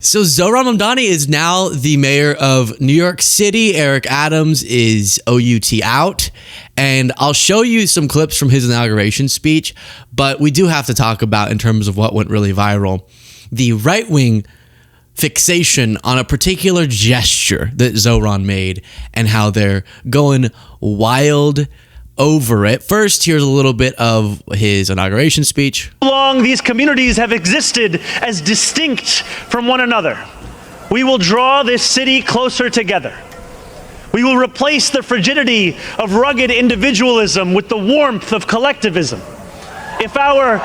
So Zohran Mamdani is now the mayor of New York City. Eric Adams is OUT out. And I'll show you some clips from his inauguration speech. But we do have to talk about, in terms of what went really viral, the right-wing fixation on a particular gesture that Zohran made and how they're going wild over it. First, here's a little bit of his inauguration speech. How long these communities have existed as distinct from one another. We will draw this city closer together. We will replace the frigidity of rugged individualism with the warmth of collectivism. If our...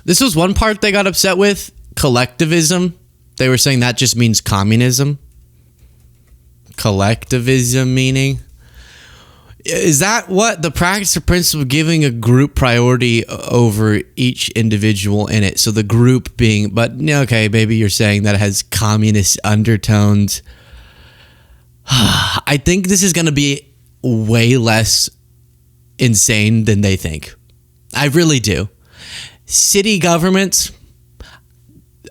This was one part they got upset with, collectivism. They were saying that just means communism. Collectivism meaning... Is that what the practice or principle of giving a group priority over each individual in it? So the group being, but okay, maybe you're saying that it has communist undertones. I think this is going to be way less insane than they think. I really do. City governments,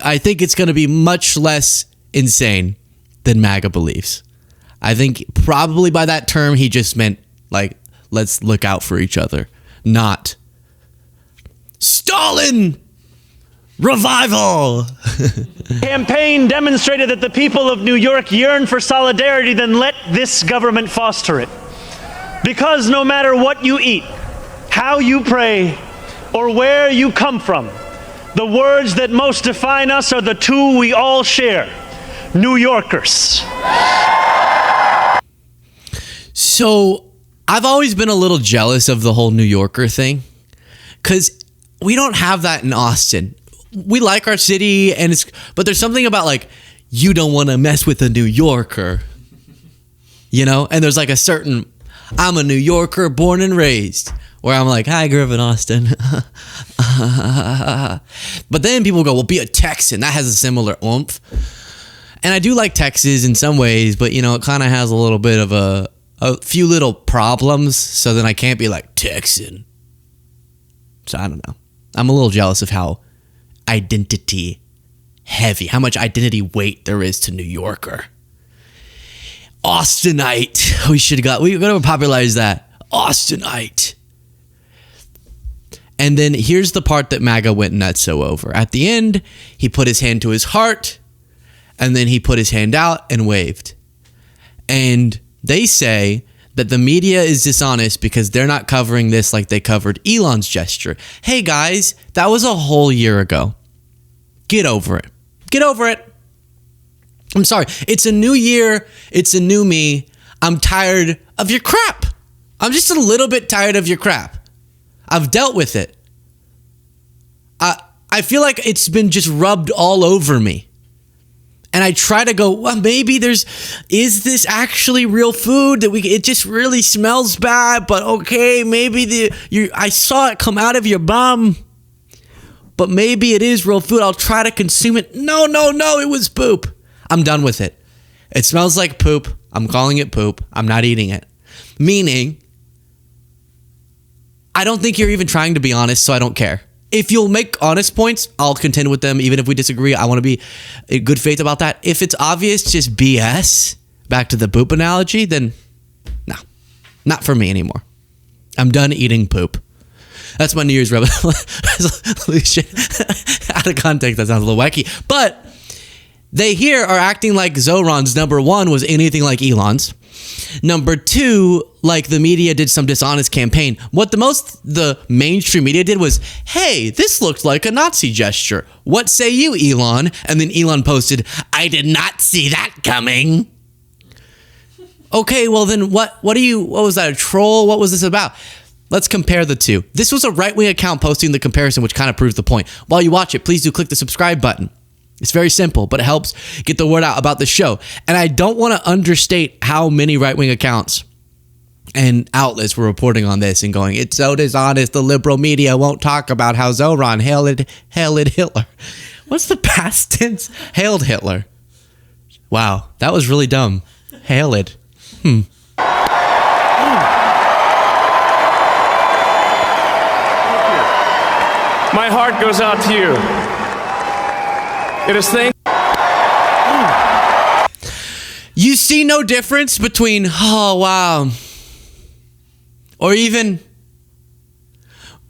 I think it's going to be much less insane than Maga believes. I think probably by that term, he just meant, like, let's look out for each other, not Stalin revival. Campaign demonstrated that the people of New York yearn for solidarity, then let this government foster it. Because no matter what you eat, how you pray, or where you come from, the words that most define us are the two we all share: New Yorkers. So I've always been a little jealous of the whole New Yorker thing, because we don't have that in Austin. We like our city, but there's something about, like, you don't want to mess with a New Yorker, you know? And there's like a certain, I'm a New Yorker born and raised, where I'm like, hi, I grew up in Austin. But then people go, well, be a Texan. That has a similar oomph. And I do like Texas in some ways, but, you know, it kind of has a little bit of a few little problems, so then I can't be like Texan. So I don't know. I'm a little jealous of how identity heavy, how much identity weight there is to New Yorker. Austinite. We gotta popularize that. Austinite. And then here's the part that Maga went nutso over. At the end, he put his hand to his heart, and then he put his hand out and waved. And they say that the media is dishonest because they're not covering this like they covered Elon's gesture. Hey guys, that was a whole year ago. Get over it. Get over it. I'm sorry. It's a new year. It's a new me. I'm tired of your crap. I'm just a little bit tired of your crap. I've dealt with it. I feel like it's been just rubbed all over me. And I try to go, well, maybe is this actually real food that it just really smells bad, but okay, maybe I saw it come out of your bum, but maybe it is real food. I'll try to consume it. No, it was poop. I'm done with it. It smells like poop. I'm calling it poop. I'm not eating it. Meaning, I don't think you're even trying to be honest, so I don't care. If you'll make honest points, I'll contend with them. Even if we disagree, I want to be in good faith about that. If it's obvious, just BS, back to the poop analogy, then no, not for me anymore. I'm done eating poop. That's my New Year's resolution. Out of context, that sounds a little wacky. But they here are acting like Zohran's number one was anything like Elon's. Number two, like the media did some dishonest campaign. What the mainstream media did was, hey, this looked like a Nazi gesture. What say you, Elon? And then Elon posted, I did not see that coming. Okay, well then what was that, a troll? What was this about? Let's compare the two. This was a right-wing account posting the comparison, which kind of proves the point. While you watch it, please do click the subscribe button. It's very simple, but it helps get the word out about the show. And I don't want to understate how many right-wing accounts and outlets were reporting on this and going, it's so dishonest, the liberal media won't talk about how Zohran hailed Hitler. What's the past tense? Hailed Hitler. Wow, that was really dumb. Hailed. My heart goes out to you. It is thank You see no difference between, oh, wow, or even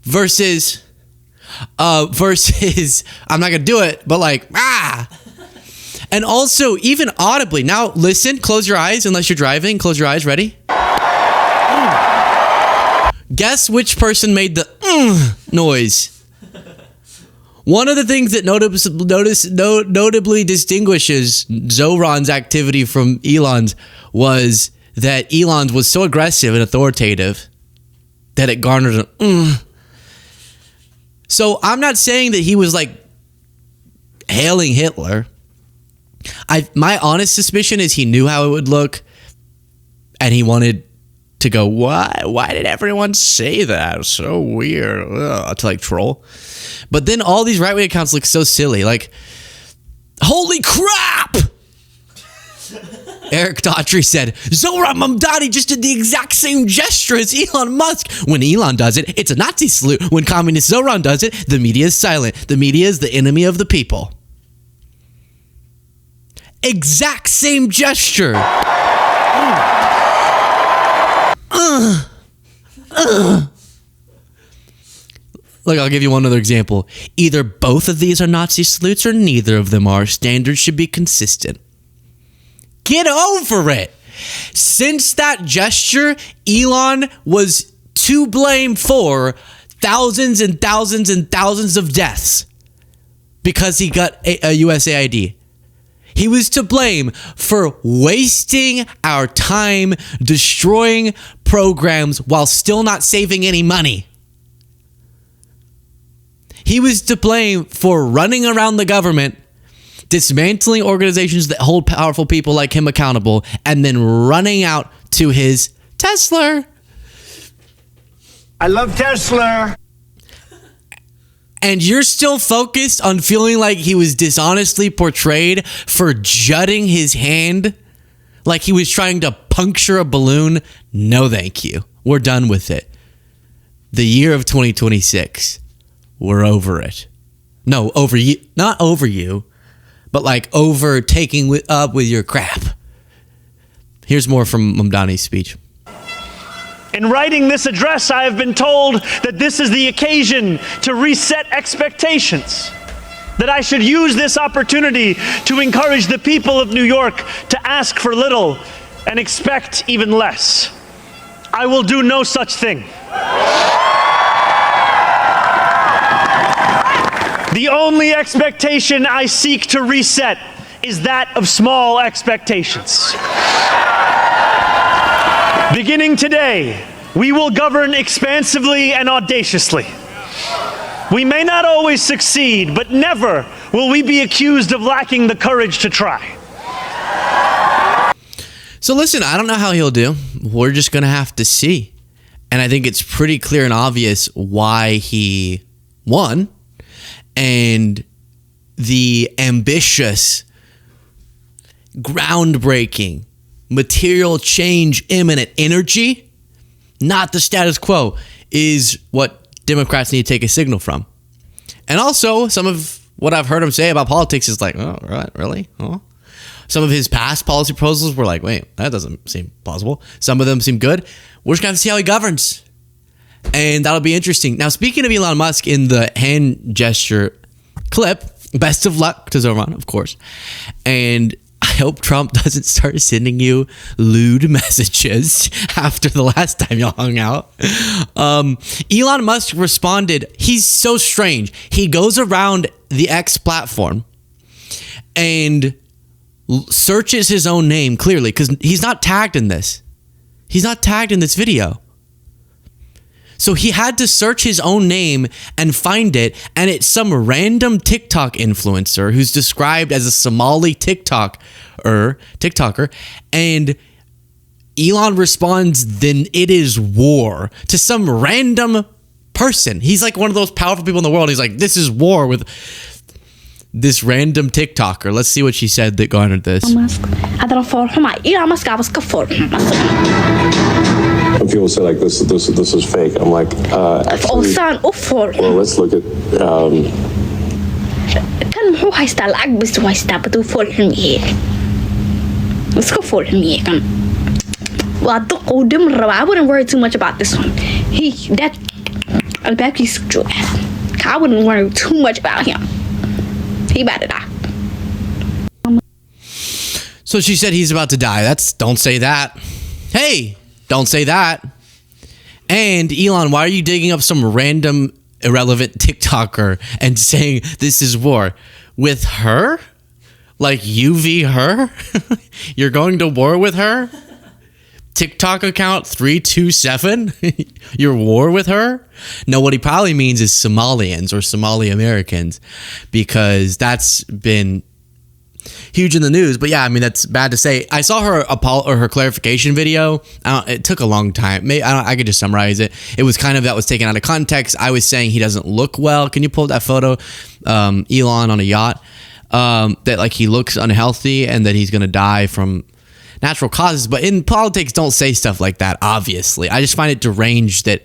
versus, I'm not going to do it, but like, And also, even audibly. Now, listen, close your eyes, unless you're driving. Close your eyes, ready? Guess which person made the noise. One of the things that notably distinguishes Zohran's activity from Elon's was that Elon's was so aggressive and authoritative that it garnered an So I'm not saying that he was like hailing Hitler. My honest suspicion is he knew how it would look and he wanted to go, why did everyone say that? So weird. Ugh, to like troll. But then all these right-wing accounts look so silly. Like, holy crap! Eric Daughtry said, Zohran Mamdani just did the exact same gesture as Elon Musk. When Elon does it, it's a Nazi salute. When communist Zohran does it, the media is silent. The media is the enemy of the people. Exact same gesture. Look, I'll give you one other example. Either both of these are Nazi salutes or neither of them are. Standards should be consistent. Get over it. Since that gesture, Elon was to blame for thousands and thousands and thousands of deaths because he got a USAID. He was to blame for wasting our time destroying programs while still not saving any money. He was to blame for running around the government, dismantling organizations that hold powerful people like him accountable, and then running out to his Tesla. I love Tesla. And you're still focused on feeling like he was dishonestly portrayed for jutting his hand like he was trying to puncture a balloon? No, thank you. We're done with it. The year of 2026. We're over it. No, over you. Not over you, but like over taking up with your crap. Here's more from Mamdani's speech. In writing this address, I have been told that this is the occasion to reset expectations, that I should use this opportunity to encourage the people of New York to ask for little and expect even less. I will do no such thing. The only expectation I seek to reset is that of small expectations. Beginning today, we will govern expansively and audaciously. We may not always succeed, but never will we be accused of lacking the courage to try. So listen, I don't know how he'll do. We're just going to have to see. And I think it's pretty clear and obvious why he won. And the ambitious, groundbreaking, material change, imminent energy, not the status quo, is what Democrats need to take a signal from. And also, some of what I've heard him say about politics is like, oh, right, really? Oh. Some of his past policy proposals were like, wait, that doesn't seem plausible. Some of them seem good. We're just going to have to see how he governs. And that'll be interesting. Now, speaking of Elon Musk, in the hand gesture clip, best of luck to Zohran, of course. And I hope Trump doesn't start sending you lewd messages after the last time y'all hung out. Elon Musk responded, he's so strange. He goes around the X platform and searches his own name clearly because he's not tagged in this. He's not tagged in this video. So he had to search his own name and find it, and it's some random TikTok influencer who's described as a Somali TikToker, and Elon responds, then it is war, to some random person. He's like one of those powerful people in the world. He's like, this is war with this random TikToker. Let's see what she said that garnered this. When people say like this is fake, I'm like, actually, well, let's look at. Let's go for it in the egg. Well, I wouldn't worry too much about this one. I wouldn't worry too much about him. He about to die. So she said he's about to die. Don't say that. Hey, don't say that. And Elon, why are you digging up some random irrelevant TikToker and saying this is war with her? Like UV her? You're going to war with her? TikTok account 327? You're war with her? No, what he probably means is Somalians or Somali Americans, because that's been huge in the news. But yeah, I mean, that's bad to say. I saw her clarification video. It took a long time. Maybe I could just summarize it. It was kind of, that was taken out of context. I was saying he doesn't look well. Can you pull up that photo? Elon on a yacht. That like he looks unhealthy and that he's gonna die from natural causes. But in politics, don't say stuff like that, obviously. I just find it deranged that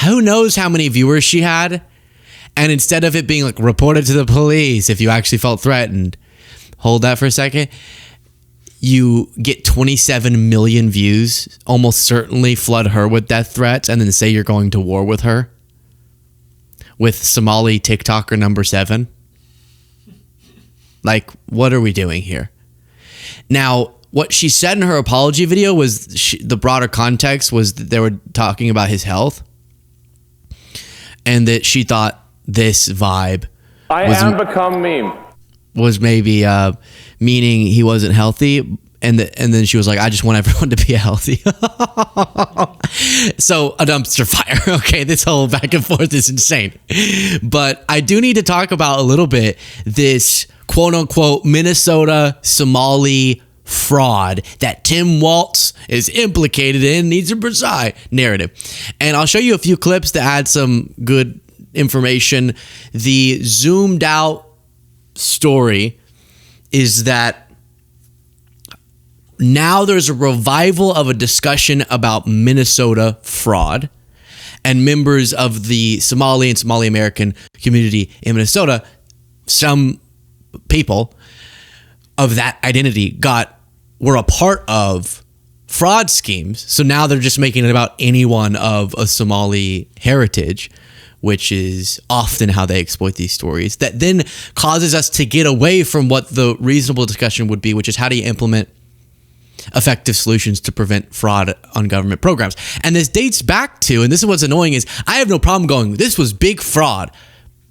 who knows how many viewers she had, and instead of it being like reported to the police if you actually felt threatened, hold that for a second, you get 27 million views, almost certainly flood her with death threats, and then say you're going to war with her, with Somali TikToker number 7. Like, what are we doing here? Now, what she said in her apology video was the broader context was that they were talking about his health, and that she thought this vibe become meme. Was maybe meaning he wasn't healthy, and then she was like, I just want everyone to be healthy. So a dumpster fire. Okay, this whole back and forth is insane. But I do need to talk about a little bit this quote unquote Minnesota Somali fraud that Tim Walz is implicated in, needs a precise narrative. And I'll show you a few clips that add some good information. The zoomed out story is that now there's a revival of a discussion about Minnesota fraud, and members of the Somali and Somali American community in Minnesota, some people of that identity were a part of fraud schemes. So now they're just making it about anyone of a Somali heritage, which is often how they exploit these stories. That then causes us to get away from what the reasonable discussion would be, which is how do you implement effective solutions to prevent fraud on government programs. And this dates back to, and this is what's annoying, is I have no problem going, this was big fraud,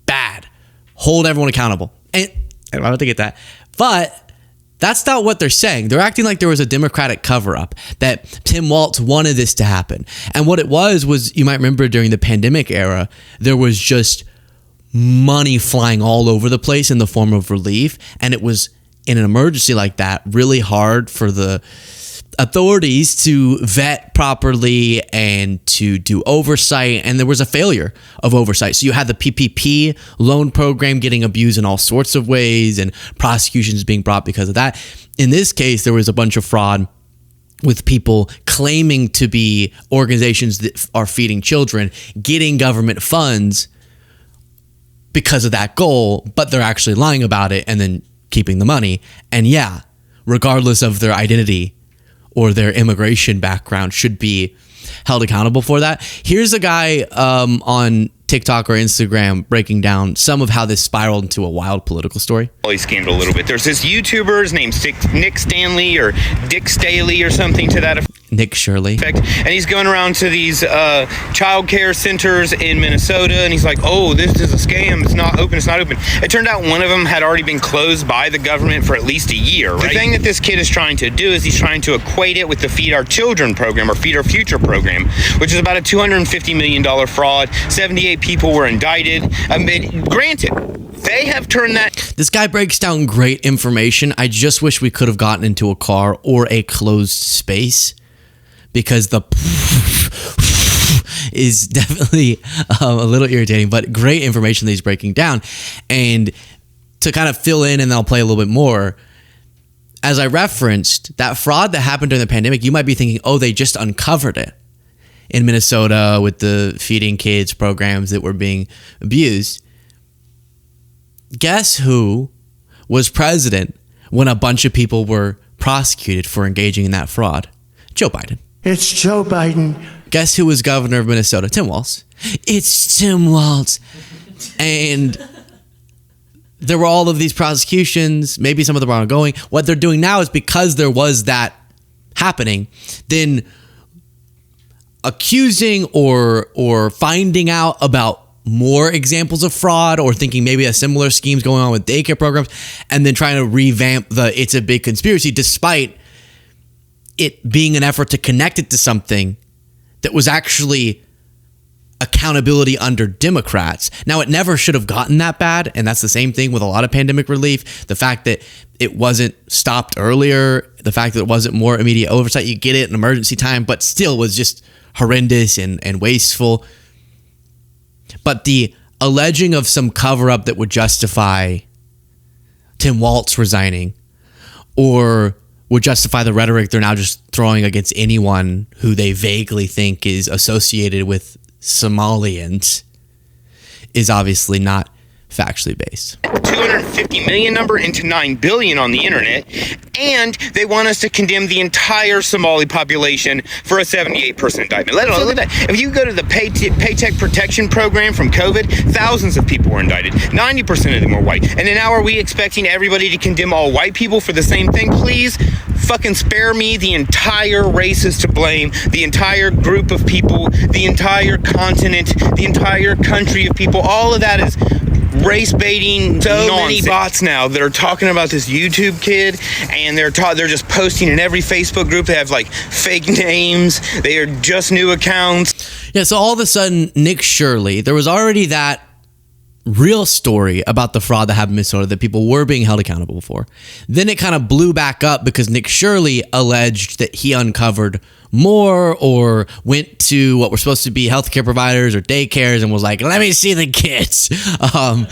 bad, hold everyone accountable. And I don't think it's that. But that's not what they're saying. They're acting like there was a Democratic cover-up, that Tim Walz wanted this to happen. And what it was, you might remember during the pandemic era, there was just money flying all over the place in the form of relief. And it was, in an emergency like that, really hard for the authorities to vet properly and to do oversight, and there was a failure of oversight. So you had the PPP loan program getting abused in all sorts of ways and prosecutions being brought because of that. In this case, there was a bunch of fraud with people claiming to be organizations that are feeding children, getting government funds because of that goal, but they're actually lying about it and then keeping the money. And yeah, regardless of their identity or their immigration background, should be held accountable for that. Here's a guy on TikTok or Instagram breaking down some of how this spiraled into a wild political story. He scammed a little bit. There's this YouTuber named Nick Stanley or Dick Staley or something to that effect. Nick Shirley. And he's going around to these child care centers in Minnesota, and he's like, oh, this is a scam. It's not open. It's not open. It turned out one of them had already been closed by the government for at least a year. Right? The thing that this kid is trying to do is he's trying to equate it with the Feed Our Children program or Feed Our Future program, which is about a $250 million fraud. 78 people were indicted. I mean, granted, they have turned that. This guy breaks down great information. I just wish we could have gotten into a car or a closed space, because the is definitely a little irritating, but great information that he's breaking down. And to kind of fill in, and then I'll play a little bit more, as I referenced, that fraud that happened during the pandemic, you might be thinking, oh, they just uncovered it in Minnesota with the feeding kids programs that were being abused. Guess who was president when a bunch of people were prosecuted for engaging in that fraud? Joe Biden. It's Joe Biden. Guess who was governor of Minnesota? Tim Walz. It's Tim Walz. And there were all of these prosecutions. Maybe some of them are ongoing. What they're doing now is because there was that happening, then accusing or finding out about more examples of fraud, or thinking maybe a similar scheme's going on with daycare programs, and then trying to revamp it's a big conspiracy, despite it being an effort to connect it to something that was actually accountability under Democrats. Now, it never should have gotten that bad, and that's the same thing with a lot of pandemic relief. The fact that it wasn't stopped earlier, the fact that it wasn't more immediate oversight, you get it in emergency time, but still was just horrendous and wasteful. But the alleging of some cover-up that would justify Tim Walz resigning, or would justify the rhetoric they're now just throwing against anyone who they vaguely think is associated with Somalians, is obviously not factually based. 250 million number into 9 billion on the internet, and they want us to condemn the entire Somali population for a 78% indictment. Look at that. If you go to the paycheck protection program from COVID, thousands of people were indicted. 90% of them were white. And now are we expecting everybody to condemn all white people for the same thing? Please fucking spare me. The entire race is to blame. The entire group of people, the entire continent, the entire country of people, all of that is race baiting. So many bots now that are talking about this YouTube kid, and they're just posting in every Facebook group. They have like fake names. They are just new accounts. Yeah, so all of a sudden, Nick Shirley, there was already that real story about the fraud that happened in Minnesota that people were being held accountable for. Then it kind of blew back up because Nick Shirley alleged that he uncovered more, or went to what were supposed to be healthcare providers or daycares and was like, let me see the kids. But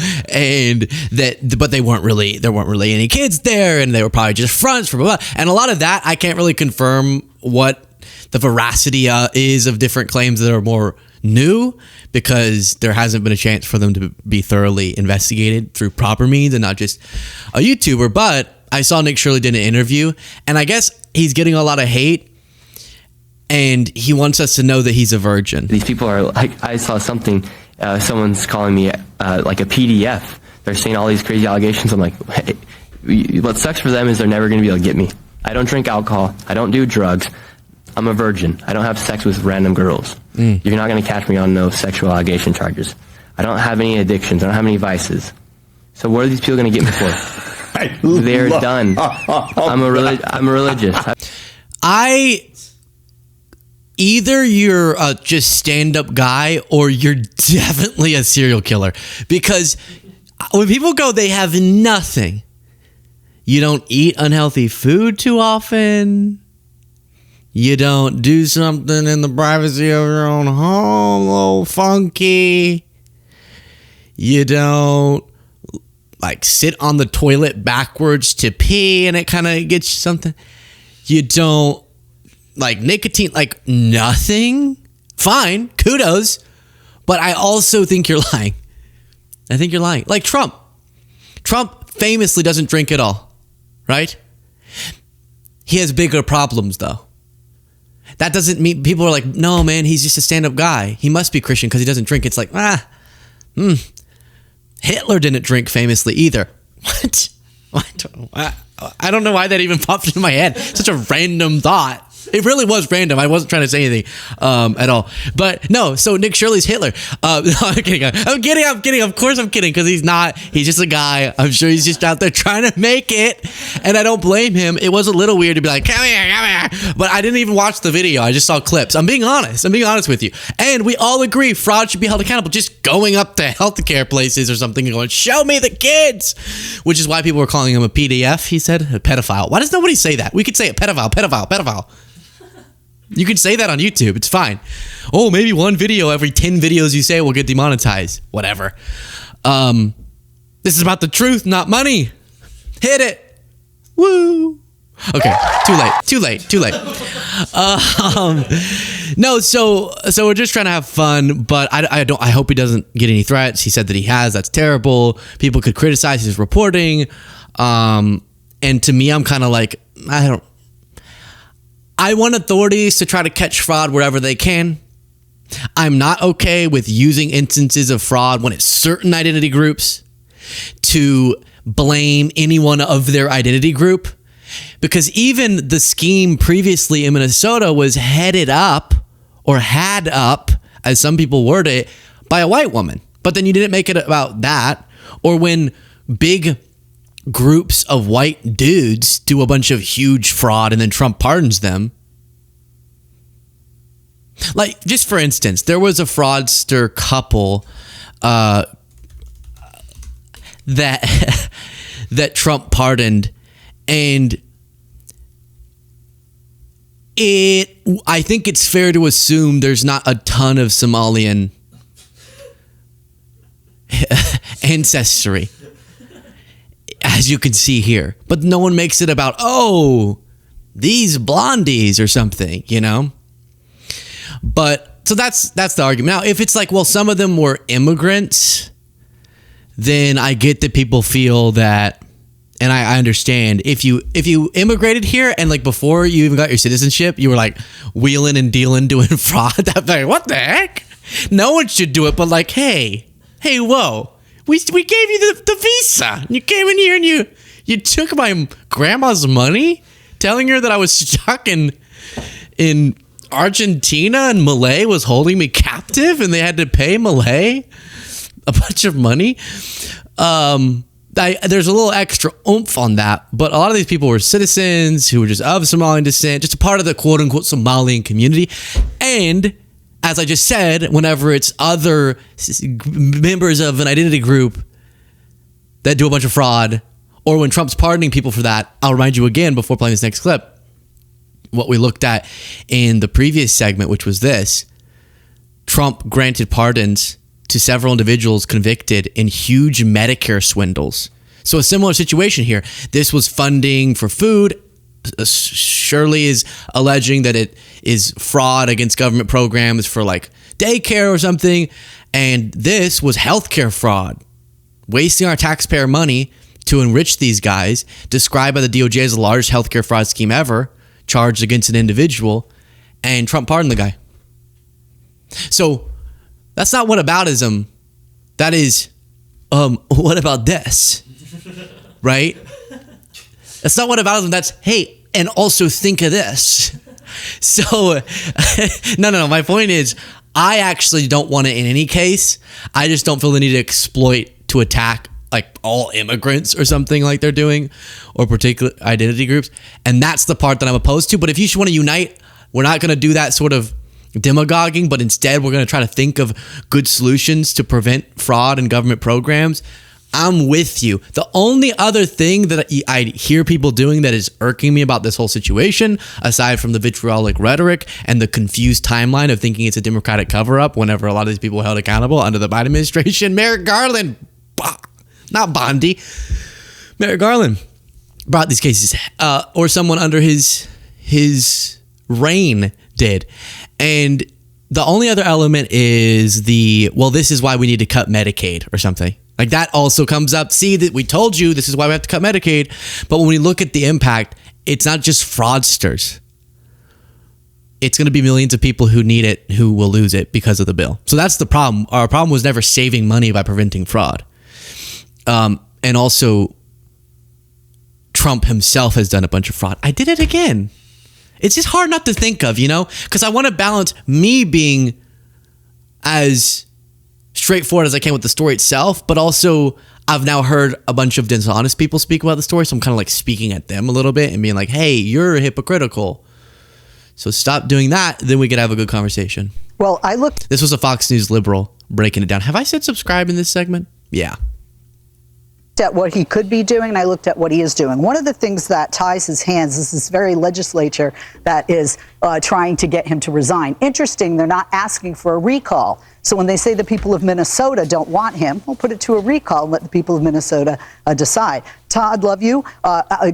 there weren't really any kids there, and they were probably just fronts for blah, blah. And a lot of that, I can't really confirm what the veracity is of different claims that are more new, because there hasn't been a chance for them to be thoroughly investigated through proper means and not just a YouTuber. But I saw Nick Shirley did an interview, and I guess he's getting a lot of hate, and he wants us to know that he's a virgin. These people are like, I saw something, someone's calling me like a PDF. They're saying all these crazy allegations. I'm like, hey, what sucks for them is they're never going to be able to get me. I don't drink alcohol. I don't do drugs. I'm a virgin. I don't have sex with random girls. You're not going to catch me on no sexual allegation charges. I don't have any addictions. I don't have any vices. So what are these people going to get me for? They're done. I'm religious. Either you're a just stand-up guy, or you're definitely a serial killer. Because when people go, they have nothing. You don't eat unhealthy food too often. You don't do something in the privacy of your own home, a little funky. You don't like sit on the toilet backwards to pee and it kind of gets you something. You don't like nicotine, like nothing. Fine, kudos. But I also think you're lying. I think you're lying. Like Trump. Trump famously doesn't drink at all, right? He has bigger problems though. That doesn't mean people are like, no, man, he's just a stand-up guy. He must be Christian because he doesn't drink. It's like, Hitler didn't drink famously either. What? I don't know why that even popped into my head. Such a random thought. It really was random. I wasn't trying to say anything at all. But no, so Nick Shirley's Hitler. No, I'm kidding. I'm kidding. Of course I'm kidding, because he's not. He's just a guy. I'm sure he's just out there trying to make it. And I don't blame him. It was a little weird to be like, come here. But I didn't even watch the video. I just saw clips. I'm being honest with you. And we all agree fraud should be held accountable. Just going up to healthcare places or something and going, show me the kids. Which is why people were calling him a PDF, he said. A pedophile. Why does nobody say that? We could say it. Pedophile. You can say that on YouTube. It's fine. Oh, maybe one video every 10 videos you say will get demonetized. Whatever. This is about the truth, not money. Hit it. Woo. Okay. Too late. No, so we're just trying to have fun, but I hope he doesn't get any threats. He said that he has. That's terrible. People could criticize his reporting. And to me, I'm kind of like, I want authorities to try to catch fraud wherever they can. I'm not okay with using instances of fraud when it's certain identity groups to blame anyone of their identity group. Because even the scheme previously in Minnesota was headed up, or had up, as some people word it, by a white woman. But then you didn't make it about that. Or when big groups of white dudes do a bunch of huge fraud and then Trump pardons them. Like, just for instance, there was a fraudster couple that that Trump pardoned, and I think it's fair to assume there's not a ton of Somalian ancestry, as you can see here. But no one makes it about, oh, these blondies or something, you know? But so that's the argument. Now, if it's like, well, some of them were immigrants, then I get that people feel that, and I understand if you immigrated here and like before you even got your citizenship, you were like wheeling and dealing, doing fraud. I'm like, what the heck? No one should do it. But like, hey, whoa, we gave you the visa. You came in here and you took my grandma's money, telling her that I was stuck in Argentina and Malay was holding me captive and they had to pay Malay a bunch of money. There's a little extra oomph on that, but a lot of these people were citizens who were just of Somalian descent, just a part of the quote unquote Somalian community. And as I just said, whenever it's other members of an identity group that do a bunch of fraud, or when Trump's pardoning people for that, I'll remind you again before playing this next clip, what we looked at in the previous segment, which was this. Trump granted pardons to several individuals convicted in huge Medicare swindles. So a similar situation here. This was funding for food. Shirley is alleging that it is fraud against government programs for like daycare or something. And this was healthcare fraud, wasting our taxpayer money to enrich these guys, described by the DOJ as the largest healthcare fraud scheme ever, charged against an individual, and Trump pardoned the guy. So that's not whataboutism. That is, what about this? Right? That's not whataboutism. That's, hey, and also think of this. So, no. My point is, I actually don't want it in any case. I just don't feel the need to exploit to attack like all immigrants or something like they're doing, or particular identity groups. And that's the part that I'm opposed to. But if you just want to unite, we're not going to do that sort of demagoguing, but instead we're going to try to think of good solutions to prevent fraud in government programs. I'm with you. The only other thing that I hear people doing that is irking me about this whole situation, aside from the vitriolic rhetoric and the confused timeline of thinking it's a Democratic cover-up whenever a lot of these people were held accountable under the Biden administration, Merrick Garland, not Bondi, Merrick Garland brought these cases, or someone under his reign did. And the only other element is this is why we need to cut Medicaid or something. Like that also comes up. See, that we told you this is why we have to cut Medicaid. But when we look at the impact, it's not just fraudsters. It's going to be millions of people who need it who will lose it because of the bill. So that's the problem. Our problem was never saving money by preventing fraud. And also, Trump himself has done a bunch of fraud. I did it again. It's just hard not to think of, because I want to balance me being as straightforward as I can with the story itself, but also I've now heard a bunch of dishonest people speak about the story, so I'm kind of like speaking at them a little bit and being like, hey, you're hypocritical. So stop doing that, then we could have a good conversation. Well, This was a Fox News liberal breaking it down. Have I said subscribe in this segment? Yeah. At what he could be doing, and I looked at what he is doing. One of the things that ties his hands is this very legislature that is trying to get him to resign. Interesting, they're not asking for a recall. So when they say the people of Minnesota don't want him, we'll put it to a recall and let the people of Minnesota decide. Todd, love you.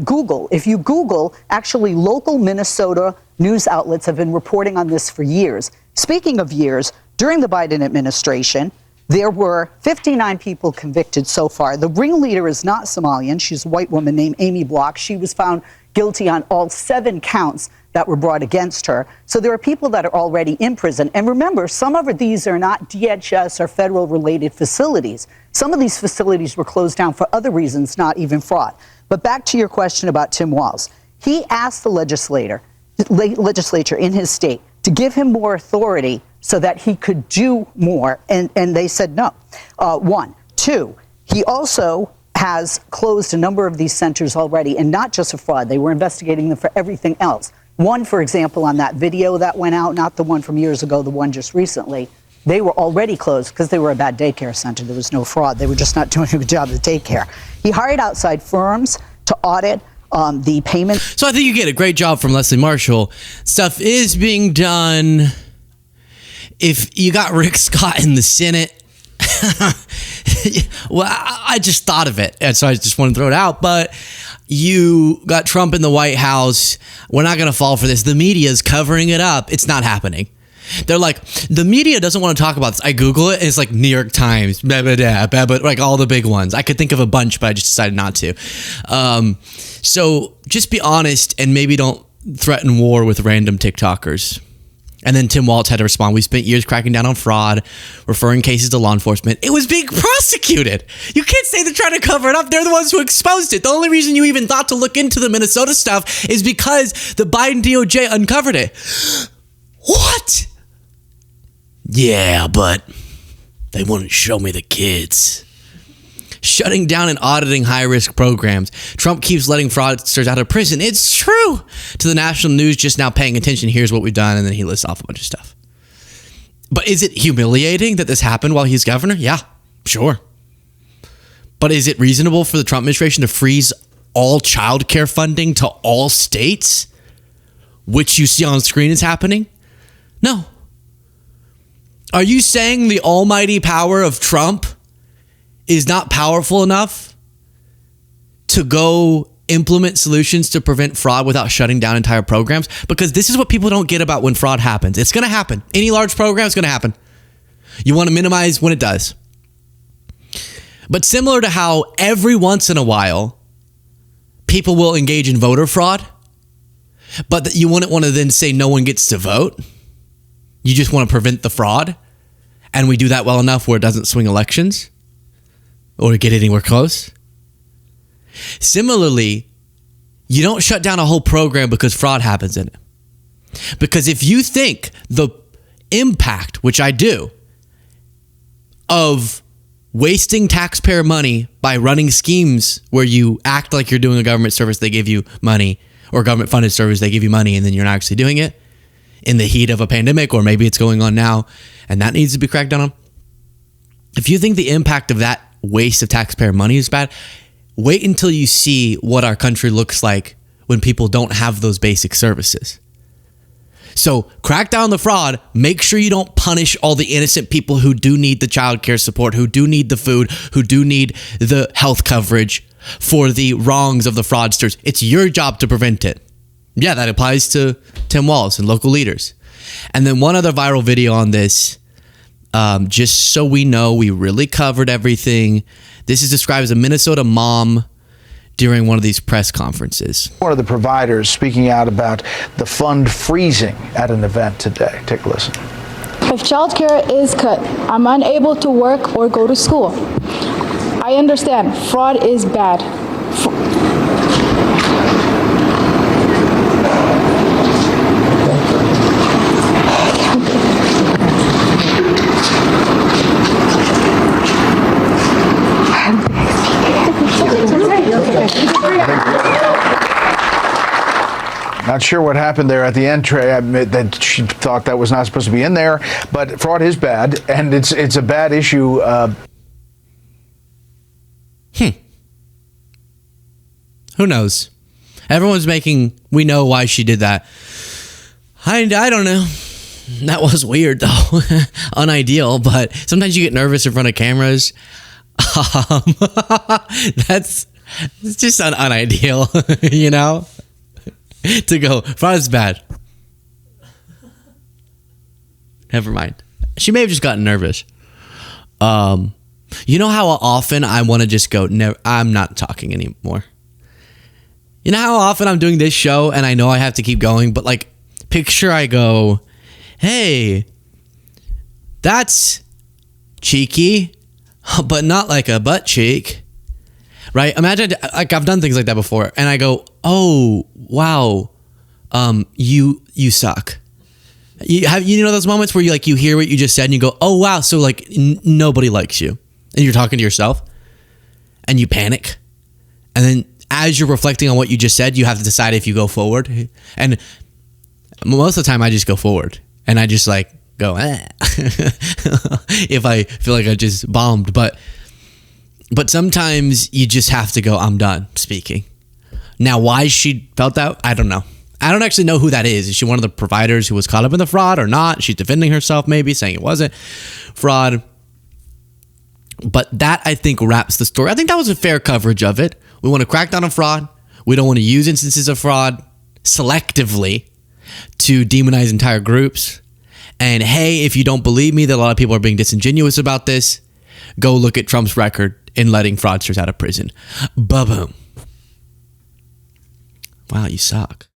Google. If you Google, actually local Minnesota news outlets have been reporting on this for years. Speaking of years, during the Biden administration, There were 59 people convicted so far. The ringleader is not Somalian. She's a white woman named Amy Block. She was found guilty on all 7 counts that were brought against her. So there are people that are already in prison. And remember, some of these are not DHS or federal related facilities. Some of these facilities were closed down for other reasons, not even fraud. But back to your question about Tim Walz. He asked the legislature in his state to give him more authority so that he could do more, and they said no. 1. 2, he also has closed a number of these centers already, and not just for fraud. They were investigating them for everything else. One, for example, on that video that went out, not the one from years ago, the one just recently, they were already closed because they were a bad daycare center. There was no fraud. They were just not doing a good job of the daycare. He hired outside firms to audit the payment. So I think you get a great job from Leslie Marshall. Stuff is being done. If you got Rick Scott in the Senate, well, I just thought of it, and so I just want to throw it out. But you got Trump in the White House. We're not going to fall for this. The media is covering it up. It's not happening. They're like, the media doesn't want to talk about this. I Google it, and it's like New York Times, blah, blah, blah, blah, blah, like all the big ones. I could think of a bunch, but I just decided not to. So just be honest and maybe don't threaten war with random TikTokers. And then Tim Walz had to respond. We spent years cracking down on fraud, referring cases to law enforcement. It was being prosecuted. You can't say they're trying to cover it up. They're the ones who exposed it. The only reason you even thought to look into the Minnesota stuff is because the Biden DOJ uncovered it. What? Yeah, but they wouldn't show me the kids. Shutting down and auditing high-risk programs. Trump keeps letting fraudsters out of prison. It's true. To the national news just now paying attention, here's what we've done, and then he lists off a bunch of stuff. But is it humiliating that this happened while he's governor? Yeah, sure. But is it reasonable for the Trump administration to freeze all child care funding to all states, which you see on screen is happening? No. Are you saying the almighty power of Trump is not powerful enough to go implement solutions to prevent fraud without shutting down entire programs? Because this is what people don't get about when fraud happens. It's going to happen. Any large program is going to happen. You want to minimize when it does. But similar to how every once in a while people will engage in voter fraud, but that you wouldn't want to then say no one gets to vote. You just want to prevent the fraud. And we do that well enough where it doesn't swing elections or get anywhere close. Similarly, you don't shut down a whole program because fraud happens in it. Because if you think the impact, which I do, of wasting taxpayer money by running schemes where you act like you're doing a government service, they give you money, or government funded service, they give you money, and then you're not actually doing it in the heat of a pandemic, or maybe it's going on now and that needs to be cracked down on. If you think the impact of that waste of taxpayer money is bad, wait until you see what our country looks like when people don't have those basic services. So crack down the fraud. Make sure you don't punish all the innocent people who do need the child care support, who do need the food, who do need the health coverage for the wrongs of the fraudsters. It's your job to prevent it. Yeah, that applies to Tim Walz and local leaders. And then one other viral video on this, just so we know we really covered everything. This is described as a Minnesota mom during one of these press conferences. One of the providers speaking out about the fund freezing at an event today. Take a listen. If childcare is cut, I'm unable to work or go to school. I understand fraud is bad. Not sure what happened there at the end, Trey. I admit that she thought that was not supposed to be in there, but fraud is bad, and it's a bad issue. Who knows? Everyone's we know why she did that. I don't know. That was weird, though. Unideal, but sometimes you get nervous in front of cameras. It's just unideal, you know? To go, fraud is bad. Never mind. She may have just gotten nervous. You know how often I want to just go, no, I'm not talking anymore. You know how often I'm doing this show and I know I have to keep going, but like, picture I go, hey, that's cheeky, but not like a butt cheek, right? Imagine, like, I've done things like that before, and I go, oh, wow, you suck. You know those moments where you hear what you just said and you go, oh, wow, so like nobody likes you, and you're talking to yourself, and you panic, and then as you're reflecting on what you just said, you have to decide if you go forward. And most of the time I just go forward and I just like go if I feel like I just bombed, but sometimes you just have to go, I'm done speaking. Now why she felt that, I don't know. I don't actually know who that is. Is she one of the providers who was caught up in the fraud or not? She's defending herself, maybe saying it wasn't fraud. But that, I think, wraps the story. I think that was a fair coverage of it. We want to crack down on fraud. We don't want to use instances of fraud selectively to demonize entire groups. And hey, if you don't believe me that a lot of people are being disingenuous about this, go look at Trump's record in letting fraudsters out of prison. Ba-boom. Wow, you suck.